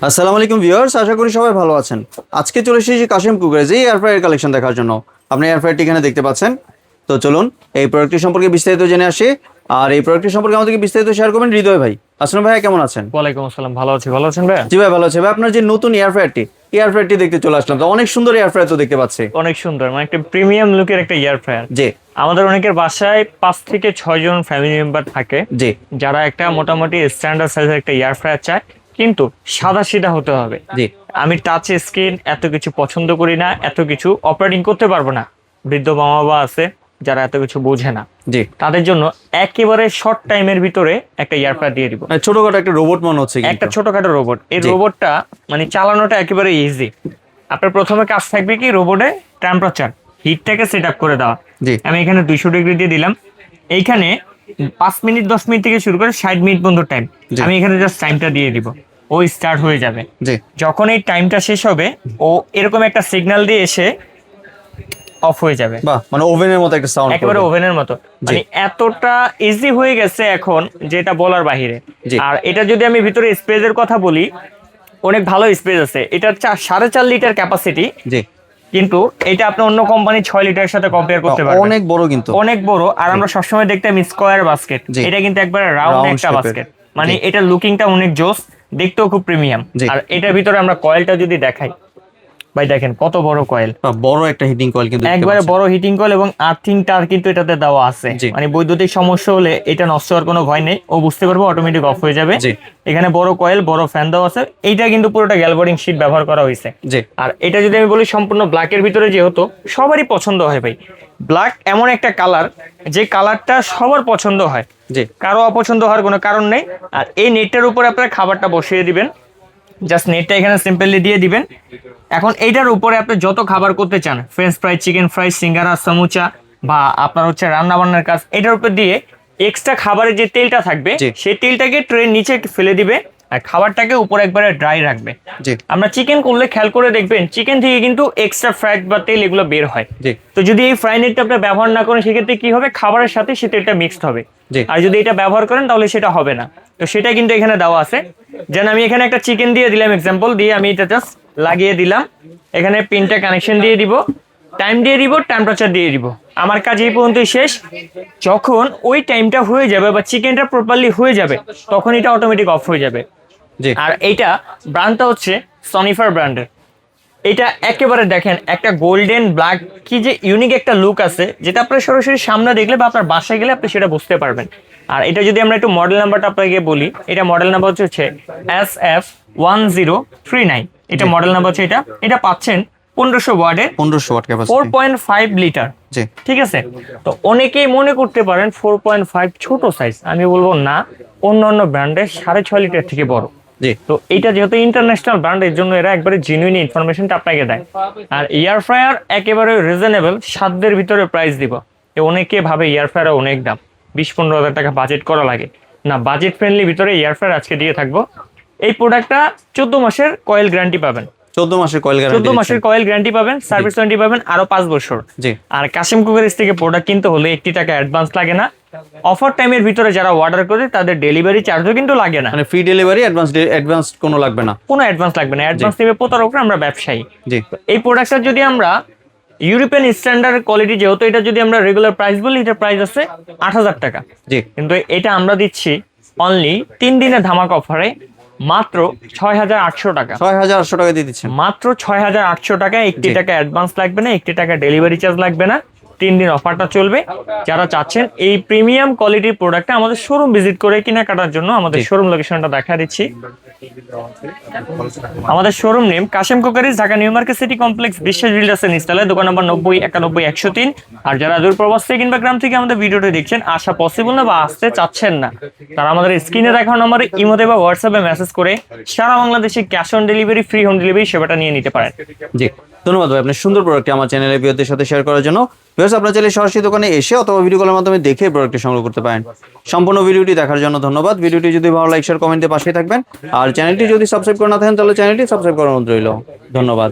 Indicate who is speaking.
Speaker 1: আসসালামু আলাইকুম ভিউয়ার্স, আশা করি সবাই ভালো আছেন। আজকে চলে এসেছি কাশিম কুকারেজ এই এয়ার ফ্রায়ার কালেকশন দেখার জন্য। আপনি এয়ার ফ্রায়ারটি এখানে দেখতে পাচ্ছেন। তো চলুন এই প্রোডাক্টটি সম্পর্কে বিস্তারিত জেনে আসি। আর এই প্রোডাক্টটি সম্পর্কে আমাদেরকে বিস্তারিত শেয়ার করবেন হৃদয় ভাই। আসসালাম ভাই, কেমন আছেন?
Speaker 2: ওয়ালাইকুম আসসালাম, ভালো আছি। ভালো আছেন ভাই?
Speaker 1: জি ভাই, ভালো আছে ভাই। আপনার যে নতুন এয়ার ফ্রায়ারটি দেখতে চলে আসলাম। তো অনেক সুন্দর এয়ার ফ্রায়ার তো দেখতে পাচ্ছি।
Speaker 2: অনেক সুন্দর, মানে একটা প্রিমিয়াম লুকের একটা এয়ার ফ্রায়ার।
Speaker 1: জি
Speaker 2: আমাদের অনেকের বাসায় 5 থেকে 6 জন ফ্যামিলি মেম্বার থাকে,
Speaker 1: জি
Speaker 2: যারা একটা মোটামুটি স্ট্যান্ডার্ড সাইজের একটা এয়ার ফ্রায়ার চায়, কিন্তু সাদা সিধা হতে হবে।
Speaker 1: জি
Speaker 2: আমি টাচ স্ক্রিন এত কিছু পছন্দ করি না, এত কিছু অপারেটিং করতে পারবো না। বৃদ্ধ মা বাবা আছে যারা এত কিছু বোঝে না,
Speaker 1: জি
Speaker 2: তাদের জন্য একেবারে শর্ট টাইমের ভিতরে একটা এয়ার ফ্রায়ার দিয়ে দিব।
Speaker 1: মানে ছোটখাটো একটা রোবট মনে হচ্ছে কিন্তু।
Speaker 2: একটা ছোটখাটো রোবট। এই
Speaker 1: জি।
Speaker 2: রোবটটা মানে চালানোটা একেবারে ইজি। আপনার প্রথমে কাজ থাকবে কি, রোবটে টেম্পারেচার হিটটাকে সেট আপ করে দেওয়া।
Speaker 1: জি
Speaker 2: আমি এখানে 200 ডিগ্রি দিয়ে দিলাম। এইখানে 5 মিনিট 10 মিনিট থেকে শুরু করে 60 মিনিট পর্যন্ত টাইম।
Speaker 1: জি।
Speaker 2: আমি এখানে জাস্ট টাইমটা দিয়ে দিব, ও স্টার্ট হয়ে যাবে।
Speaker 1: জি
Speaker 2: যখন এই টাইমটা শেষ হবে, ও এরকম একটা সিগন্যাল দিয়ে এসে অফ হয়ে যাবে।
Speaker 1: বাহ, মানে ওভেনের মতো একটা সাউন্ড
Speaker 2: একেবারে ওভেনের মতো। মানে এতটা ইজি হয়ে গেছে এখন, যেটা বলার বাহিরে।
Speaker 1: জি।
Speaker 2: আর এটা যদি আমি ভিতরে স্পেসের কথা বলি, অনেক ভালো স্পেস আছে। এটার 4.5 লিটার ক্যাপাসিটি,
Speaker 1: জি।
Speaker 2: কিন্তু এটা আপনি অন্য কোম্পানি 6 লিটারের সাথে কম্পেয়ার করতে পারবেন।
Speaker 1: অনেক বড় কিন্তু।
Speaker 2: অনেক বড়। আর আমরা সবসময় দেখতাম স্কোয়ার বাস্কেট,
Speaker 1: জি।
Speaker 2: এটা কিন্তু একবারে রাউন্ড
Speaker 1: Round
Speaker 2: একটা
Speaker 1: shape-এর।
Speaker 2: বাস্কেট। মানে
Speaker 1: জি।
Speaker 2: এটা লুকিংটা অনেক জোস, দেখতেও খুব প্রিমিয়াম।
Speaker 1: জি।
Speaker 2: আর এটার ভিতরে আমরা কয়েলটা যদি দেখাই, ভাই দেখেন কত বড় কয়েল।
Speaker 1: বড় একটা হিটিং কয়েল কিন্তু দেখতে
Speaker 2: একবারে
Speaker 1: পাচ্ছেন।
Speaker 2: বড় হিটিং কয়েল, এবং আর্থিং টার কিন্তু এটাতে দেওয়া আছে।
Speaker 1: জি।
Speaker 2: মানে বৈদ্যুতিক সমস্যা হলে এটা নষ্ট হওয়ার কোনো ভয় নেই, ও বুঝতে পারবে, অটোমেটিক অফ হয়ে যাবে।
Speaker 1: জি।
Speaker 2: এখানে বড় কয়েল, বড় ফ্যান দেওয়া আছে। এইটা কিন্তু পুরোটা গ্যালভারিং শীট ব্যবহার করা হয়েছে।
Speaker 1: জি।
Speaker 2: আর এটা যদি আমি বলি সম্পূর্ণ ব্ল্যাকের ভিতরে, যেহেতু সবারই পছন্দ হয় ভাই, ব্ল্যাক এমন একটা কালার যে কালারটা সবার পছন্দ হয়,
Speaker 1: জি।
Speaker 2: কারো অপছন্দ হওয়ার কোনো কারণ নেই। আর এই নেটটার উপরে আপনারা খাবারটা বসিয়ে দিবেন, জাস্ট নেটটা এখানে সিম্পলি দিয়ে দিবেন। এখন এইটার উপরে আপনি যত খাবার করতে চান, ফ্রেঞ্চ ফ্রাই, চিকেন ফ্রাই, সিঙ্গারা, সমুচা, বা আপনার হচ্ছে রান্না বান্নার কাজ, এটার উপর দিয়ে এক্সট্রা খাবারের যে তেলটা থাকবে,
Speaker 1: জি।
Speaker 2: সেই তেলটাকে ট্রের নিচে ফেলে দিবে, আর খাবারটাকে উপরে একবারে ড্রাই রাখবে।
Speaker 1: জি।
Speaker 2: আমরা চিকেন করলে খেয়াল করে দেখবেন, চিকেন থেকে কিন্তু এক্সট্রা ফ্যাট বা তেল এগুলো বের হয়।
Speaker 1: জি।
Speaker 2: তো যদি এই ফ্রাই নেটটা আপনি ব্যবহার না করেন, সেক্ষেত্রে কি হবে, খাবারের সাথে সে তেলটা মিক্সড হবে।
Speaker 1: জি।
Speaker 2: আর যদি এটা ব্যবহার করেন, তাহলে সেটা হবে না। তো সেটা কিন্তু এখানে দেওয়া আছে। যেন আমি এখানে একটা চিকেন দিয়ে দিলাম, এক্সাম্পল দিয়ে আমি এটা জাস্ট লাগিয়ে দিলাম। এখানে পিনটা কানেকশন দিয়ে দিব, টাইম দিয়ে দিব, টেম্পারেচার দিয়ে দিব। আমার কাজ এই পর্যন্তই শেষ। যখন ওই টাইমটা হয়ে যাবে বা চিকেনটা প্রপারলি হয়ে যাবে, তখন এটা অটোমেটিক অফ হয়ে যাবে।
Speaker 1: জি।
Speaker 2: আর এইটা ব্র্যান্ডটা হচ্ছে সনিফার ব্র্যান্ডের। এটা একেবারে দেখেন একটা গোল্ডেন ব্ল্যাক, কি যে ইউনিক একটা লুক আছে, যেটা আপনার সরাসরি সামনে দেখলে বা আপনার বাসায় গেলে আপনি সেটা বুঝতে পারবেন। আর এটা যদি আমরা একটু মডেল নাম্বারটা আপনাকে বলি, এটা মডেল নাম্বার হচ্ছে SF1039। এটা মডেল নাম্বার হচ্ছে এটা। এটা পাচ্ছেন 1500 ওয়াটের,
Speaker 1: 1500 ওয়াট ক্যাপাসিটি।
Speaker 2: 4.5 লিটার।
Speaker 1: জি।
Speaker 2: ঠিক আছে। তো অনেকেই মনে করতে পারেন 4.5 ছোট সাইজ, আমি বলবো না, অন্যান্য ব্র্যান্ডের 6.5 লিটার থেকে বড়।
Speaker 1: জি।
Speaker 2: তো এটা যেহেতু ইন্টারন্যাশনাল ব্র্যান্ড, এর জন্য এরা একবারে জেনুইন ইনফরমেশনটা আপনাকে দেয়। আর এয়ার ফ্রায়ার একেবারে রিজনেবল, সাধ্যের ভিতরে প্রাইস দিব। অনেকে ভাবে এয়ার ফ্রায়ার অনেক দাম, 20-15 হাজার টাকা বাজেট করা লাগে। না, বাজেট ফ্রেন্ডলি ভিতরে এয়ার ফ্রায়ার আজকে দিয়ে থাকবো। এই প্রোডাক্টটা 14 মাসের কয়েল গ্যারান্টি পাবেন।
Speaker 1: 14 মাসের কয়েল গ্যারান্টি।
Speaker 2: 14 মাসের কয়েল গ্যারান্টি পাবেন, সার্ভিস ওয়ারেন্টি পাবেন আরো 5 বছর।
Speaker 1: জি।
Speaker 2: আর কাশিম কুকারিজ থেকে প্রোডাক্ট কিনতে হলে 1 টাকা অ্যাডভান্স লাগে না। অফার টাইমের ভিতরে যারা অর্ডার করে, তাদের ডেলিভারি চার্জও কিন্তু লাগে না।
Speaker 1: মানে ফ্রি ডেলিভারি, অ্যাডভান্স কোনো লাগবে না।
Speaker 2: কোনো অ্যাডভান্স লাগবে না। অ্যাডভান্স নেবে প্রতারকরা, আমরা ব্যবসায়ী।
Speaker 1: জি।
Speaker 2: এই প্রোডাক্টটা যদি আমরা ইউরোপিয়ান স্ট্যান্ডার্ড কোয়ালিটি, যেহেতু এটা যদি আমরা রেগুলার প্রাইস বলি, এটা প্রাইস আছে 8000 টাকা।
Speaker 1: জি।
Speaker 2: কিন্তু এটা আমরা দিচ্ছি অনলি 3 দিনের ধামাকা অফারে মাত্র 6800 টাকা।
Speaker 1: 6800 টাকা দিয়ে দিচ্ছেন।
Speaker 2: মাত্র 6800 টাকা। 1
Speaker 1: জি।
Speaker 2: টাকা অ্যাডভান্স লাগবে না, 1 টাকা ডেলিভারি চার্জ লাগবে না। 3 দিন অফারটা চলবে। যারা চাচ্ছেন এই প্রিমিয়াম কোয়ালিটির প্রোডাক্টটা আমাদের শোরুম ভিজিট করে কেনাকাটার জন্য, আমাদের
Speaker 1: জি।
Speaker 2: শোরুম লোকেশনটা দেখা দিচ্ছি। আমাদের showroom name Kashim cookeries, Dhaka new market city complex, Biswas বিল্ডার্সের নিচতলা, দোকান নম্বর 90 91 103। আর যারা দূর প্রবাস থেকে কিংবা গ্রাম থেকে আমাদের ভিডিওটি দেখছেন, আসা পসিবল না বা আসতে চাচ্ছেন না, তারা আমাদের স্ক্রিনে দেখানো নম্বরে ইমোতে বা হোয়াটসঅ্যাপে মেসেজ করে সারা বাংলাদেশে cash on delivery, free home delivery সেবাটা নিয়ে নিতে পারেন।
Speaker 1: জি। ধন্যবাদ ভাই, আপনার সুন্দর প্রোডাক্টটি আমার চ্যানেলের ভিউয়ারদের সাথে শেয়ার করার জন্য। ভিউয়ার্স, আপনারা চাইলে সরাসরি দোকানে এসে অথবা ভিডিও কলের মাধ্যমে দেখে প্রোডাক্টটি সংগ্রহ করতে পারেন। সম্পূর্ণ ভিডিওটি দেখার জন্য ধন্যবাদ। ভিডিওটি যদি ভালো লাইক, শেয়ার, কমেন্টে পাশে থাকবেন। আর চ্যানেলটি যদি সাবস্ক্রাইব করে না থাকেন, তাহলে চ্যানেলটি সাবস্ক্রাইব করার অনুরোধ রইল। ধন্যবাদ।